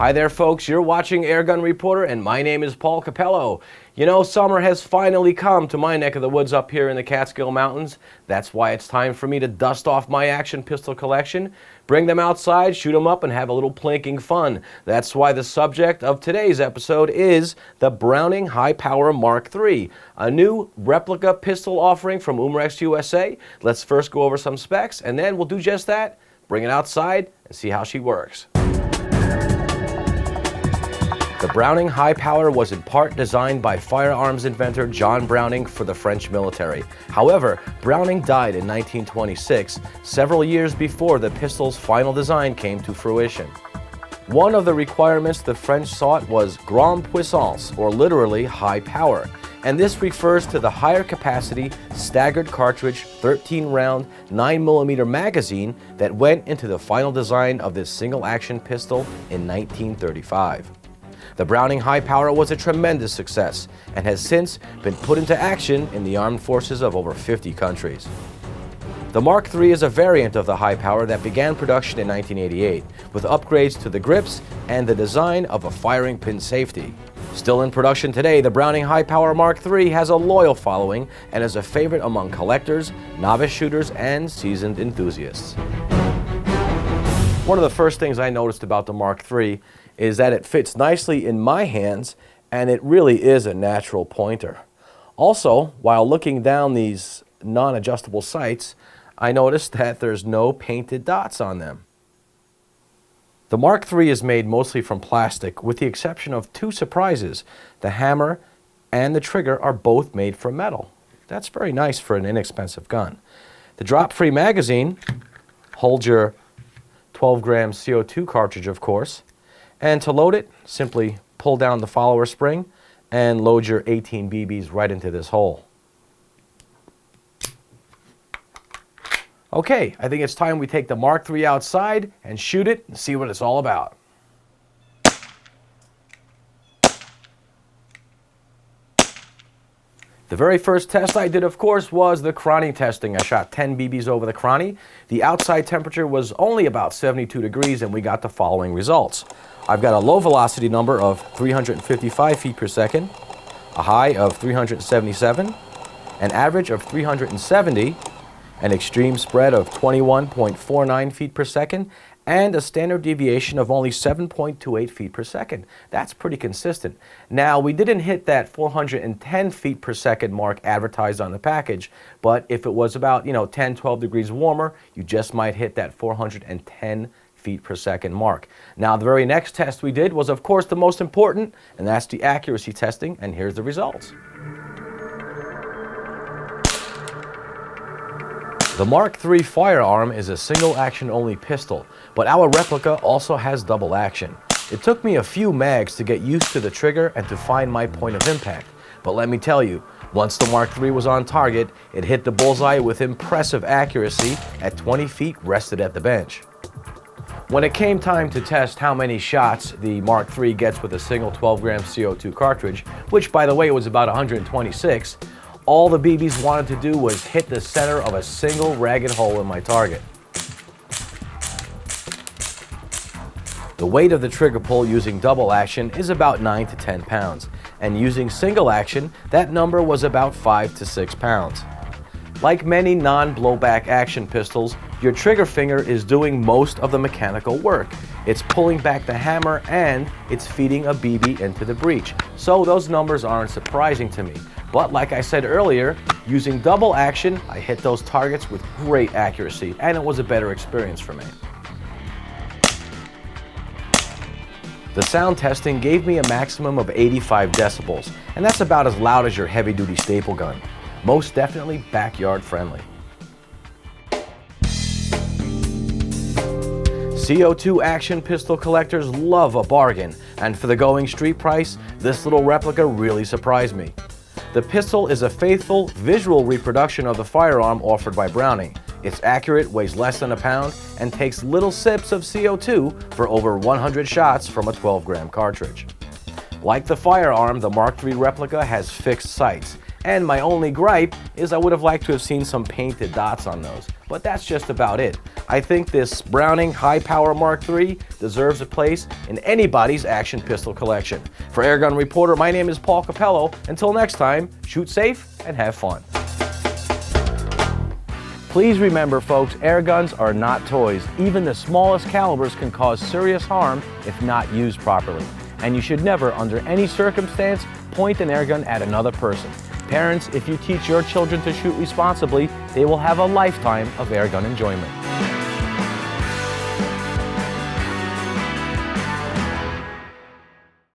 Hi there, folks. You're watching Airgun Reporter, and my name is Paul Capello. You know, summer has finally come to my neck of the woods up here in the Catskill Mountains. That's why it's time for me to dust off my action pistol collection, bring them outside, shoot them up, and have a little plinking fun. That's why the subject of today's episode is the Browning High Power Mark III, a new replica pistol offering from Umrex USA. Let's first go over some specs, and then we'll do just that, bring it outside, and see how she works. The Browning High Power was in part designed by firearms inventor John Browning for the French military. However, Browning died in 1926, several years before the pistol's final design came to fruition. One of the requirements the French sought was grande puissance, or literally high power, and this refers to the higher capacity, staggered cartridge, 13-round, 9mm magazine that went into the final design of this single-action pistol in 1935. The Browning High Power was a tremendous success and has since been put into action in the armed forces of over 50 countries. The Mark III is a variant of the High Power that began production in 1988, with upgrades to the grips and the design of a firing pin safety. Still in production today, the Browning High Power Mark III has a loyal following and is a favorite among collectors, novice shooters, and seasoned enthusiasts. One of the first things I noticed about the Mark III is that it fits nicely in my hands, and it really is a natural pointer. Also, while looking down these non-adjustable sights, I noticed that there's no painted dots on them. The Mark III is made mostly from plastic, with the exception of two surprises. The hammer and the trigger are both made from metal. That's very nice for an inexpensive gun. The drop-free magazine holds your 12-gram CO2 cartridge, of course. And to load it, simply pull down the follower spring and load your 18 BBs right into this hole. Okay, I think it's time we take the Mark III outside and shoot it and see what it's all about. The very first test I did, of course, was the chrony testing. I shot 10 BBs over the chrony. The outside temperature was only about 72 degrees, and we got the following results. I've got a low velocity number of 355 feet per second, a high of 377, an average of 370, an extreme spread of 21.49 feet per second, and a standard deviation of only 7.28 feet per second. That's pretty consistent. Now, we didn't hit that 410 feet per second mark advertised on the package, but if it was about, 10, 12 degrees warmer, you just might hit that 410 feet per second mark. Now, the very next test we did was, of course, the most important, and that's the accuracy testing, and here's the results. The Mark III firearm is a single action only pistol, but our replica also has double action. It took me a few mags to get used to the trigger and to find my point of impact, but let me tell you, once the Mark III was on target, it hit the bullseye with impressive accuracy at 20 feet rested at the bench. When it came time to test how many shots the Mark III gets with a single 12-gram CO2 cartridge, which by the way was about 126, all the BBs wanted to do was hit the center of a single ragged hole in my target. The weight of the trigger pull using double action is about 9 to 10 pounds, and using single action, that number was about 5 to 6 pounds. Like many non-blowback action pistols, your trigger finger is doing most of the mechanical work. It's pulling back the hammer and it's feeding a BB into the breech. So those numbers aren't surprising to me. But like I said earlier, using double action, I hit those targets with great accuracy, and it was a better experience for me. The sound testing gave me a maximum of 85 decibels, and that's about as loud as your heavy-duty staple gun. Most definitely backyard friendly. CO2 action pistol collectors love a bargain, and for the going street price, this little replica really surprised me. The pistol is a faithful visual reproduction of the firearm offered by Browning. It's accurate, weighs less than a pound, and takes little sips of CO2 for over 100 shots from a 12-gram cartridge. Like the firearm, the Mark III replica has fixed sights, And my only gripe is I would have liked to have seen some painted dots on those. But that's just about it. I think this Browning High Power Mark III deserves a place in anybody's action pistol collection. For Airgun Reporter, my name is Paul Capello. Until next time, shoot safe and have fun. Please remember, folks, air guns are not toys. Even the smallest calibers can cause serious harm if not used properly. And you should never, under any circumstance, point an air gun at another person. Parents, if you teach your children to shoot responsibly, they will have a lifetime of air gun enjoyment.